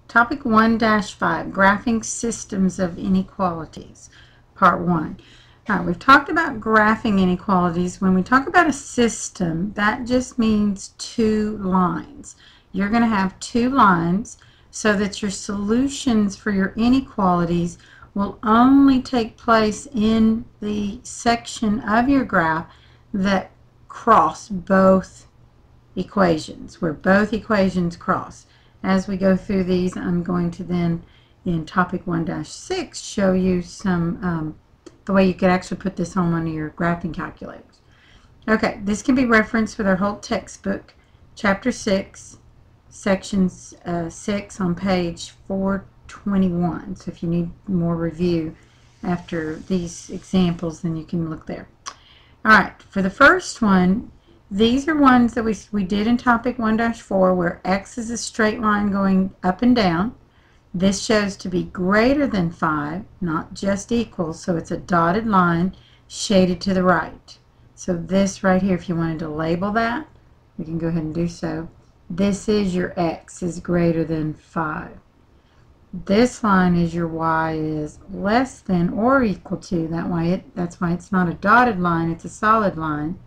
Topic 1-5, Graphing Systems of Inequalities, Part 1. All right, we've talked about graphing inequalities. When we talk about a system, that just means two lines. You're going to have two lines so that your solutions for your inequalities will only take place in the section of your graph that cross both equations, where both equations cross. As we go through these, I'm going to then, in topic 1-6, show you some the way you could actually put this on one of your graphing calculators. Okay, this can be referenced with our whole textbook, chapter 6, section 6 on page 421. So if you need more review after these examples, then you can look there. All right, for the first one, these are ones that we did in topic 1-4 where x is a straight line going up and down. This shows to be greater than 5, not just equal, so it's a dotted line shaded to the right. So this right here, if you wanted to label that, we can go ahead and do so. This is your x is greater than 5. This line is your y is less than or equal to. That's why it's not a dotted line, it's a solid line.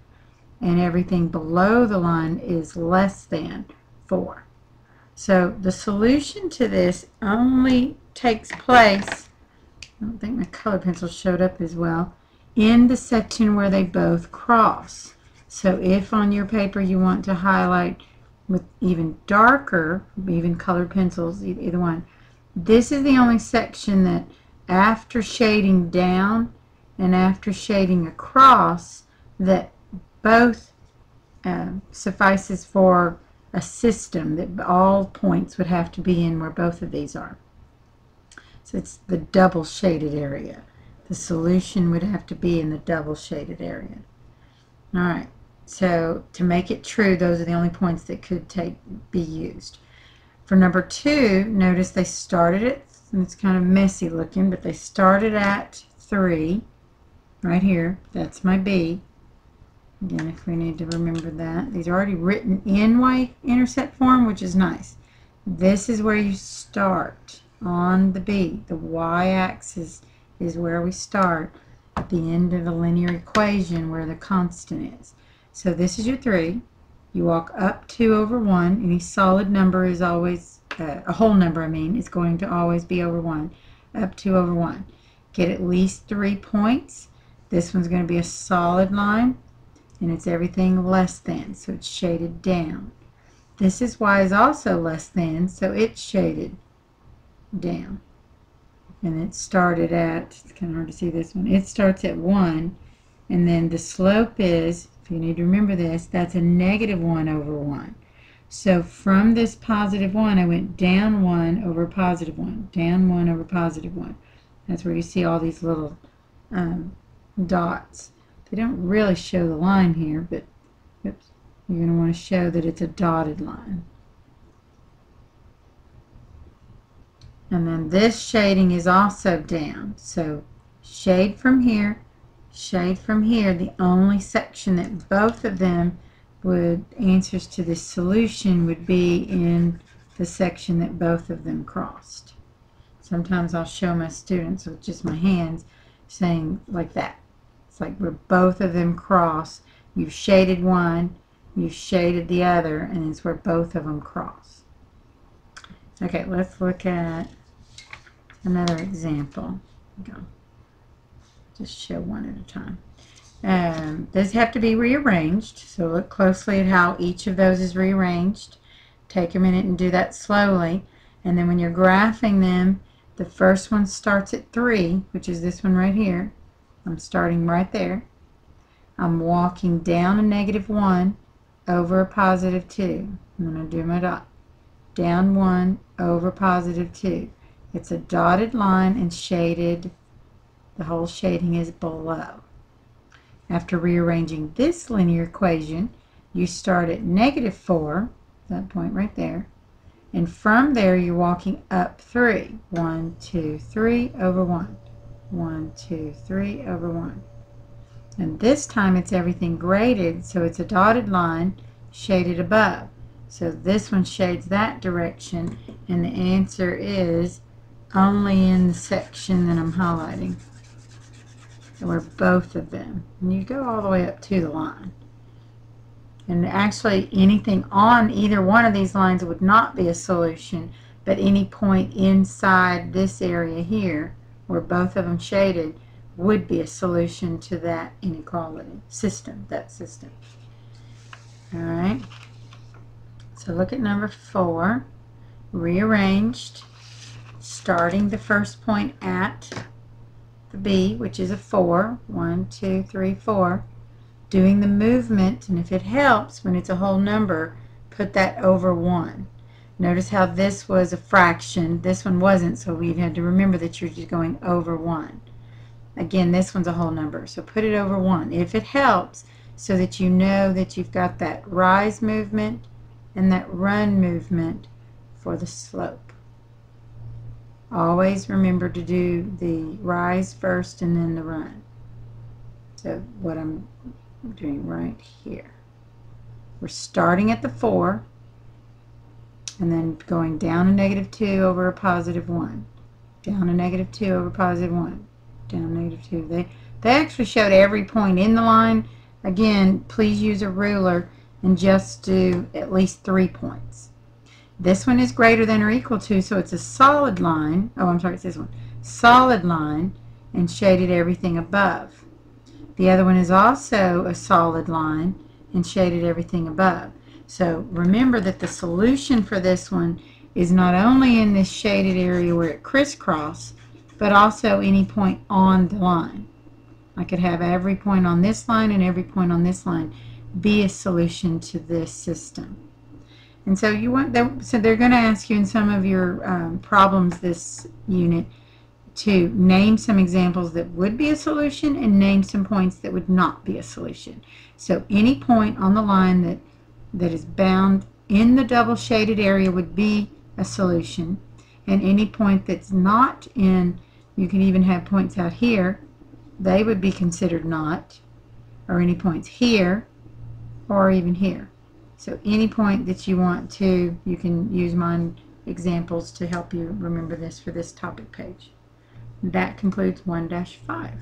And everything below the line is less than 4. So the solution to this only takes place, I don't think my color pencil showed up as well, in the section where they both cross. So if on your paper you want to highlight with even darker, even colored pencils, either one, this is the only section that after shading down and after shading across, that both suffices for a system that all points would have to be in where both of these are. So it's the double shaded area. The solution would have to be in the double shaded area. All right, so to make it true, those are the only points that could be used. For number 2, notice they started at, and it's kind of messy looking, but they started at 3 right here. That's my B. Again, if we need to remember that. These are already written in y-intercept form, which is nice. This is where you start on the B. The y-axis is where we start at the end of the linear equation where the constant is. So this is your 3. You walk up 2 over 1. Any solid number is always, a whole number I mean, is going to always be over 1. Up 2 over 1. Get at least 3 points. This one's going to be a solid line. And it's everything less than, so it's shaded down. This is y is also less than, so it's shaded down. And it started at, it's kind of hard to see this one, it starts at 1, and then the slope is, if you need to remember this, that's a -1 over 1. So from this positive 1, I went down 1 over positive 1, down 1 over positive 1. That's where you see all these little dots. They don't really show the line here, but oops, you're going to want to show that it's a dotted line. And then this shading is also down. So shade from here, shade from here. The only section that both of them would, answers to this solution would be in the section that both of them crossed. Sometimes I'll show my students with just my hands saying like that. It's like where both of them cross. You've shaded one, you've shaded the other, and it's where both of them cross. Okay, let's look at another example. Go. Just show one at a time. Those have to be rearranged, so look closely at how each of those is rearranged. Take a minute and do that slowly, and then when you're graphing them, the first one starts at 3, which is this one right here. I'm starting right there. I'm walking down a -1 over a +2. I'm going to do my dot. Down 1 over +2. It's a dotted line and shaded. The whole shading is below. After rearranging this linear equation, you start at -4, that point right there, and from there you're walking up 3. 1, 2, 3 over 1. 1, 2, 3 over 1. And this time it's everything graded, so it's a dotted line shaded above. So this one shades that direction, and the answer is only in the section that I'm highlighting, where both of them. And you go all the way up to the line. And actually anything on either one of these lines would not be a solution, but any point inside this area here, where both of them shaded, would be a solution to that inequality system, All right. So look at number 4, rearranged, starting the first point at the B, which is a 4, 1, 2, 3, 4, doing the movement, and if it helps, when it's a whole number, put that over 1. Notice how this was a fraction, this one wasn't, so we had to remember that you're just going over 1. Again, this one's a whole number, so put it over 1 if it helps, so that you know that you've got that rise movement and that run movement for the slope. Always remember to do the rise first and then the run. So what I'm doing right here, we're starting at the 4 and then going down a -2 over a +1, down a -2 over +1, down -2. They actually showed every point in the line. Again, please use a ruler and just do at least 3 points. This one is greater than or equal to, so it's a solid line. Oh, I'm sorry, it's this one. Solid line, and shaded everything above. The other one is also a solid line and shaded everything above. So remember that the solution for this one is not only in this shaded area where it crisscross, but also any point on the line. I could have every point on this line and every point on this line be a solution to this system. And so they're going to ask you in some of your problems this unit to name some examples that would be a solution and name some points that would not be a solution. So any point on the line that is bound in the double shaded area would be a solution, and any point that's not in, you can even have points out here, they would be considered not, or any points here or even here. So any point that you want to, you can use mine examples to help you remember this for this topic page. That concludes 1-5.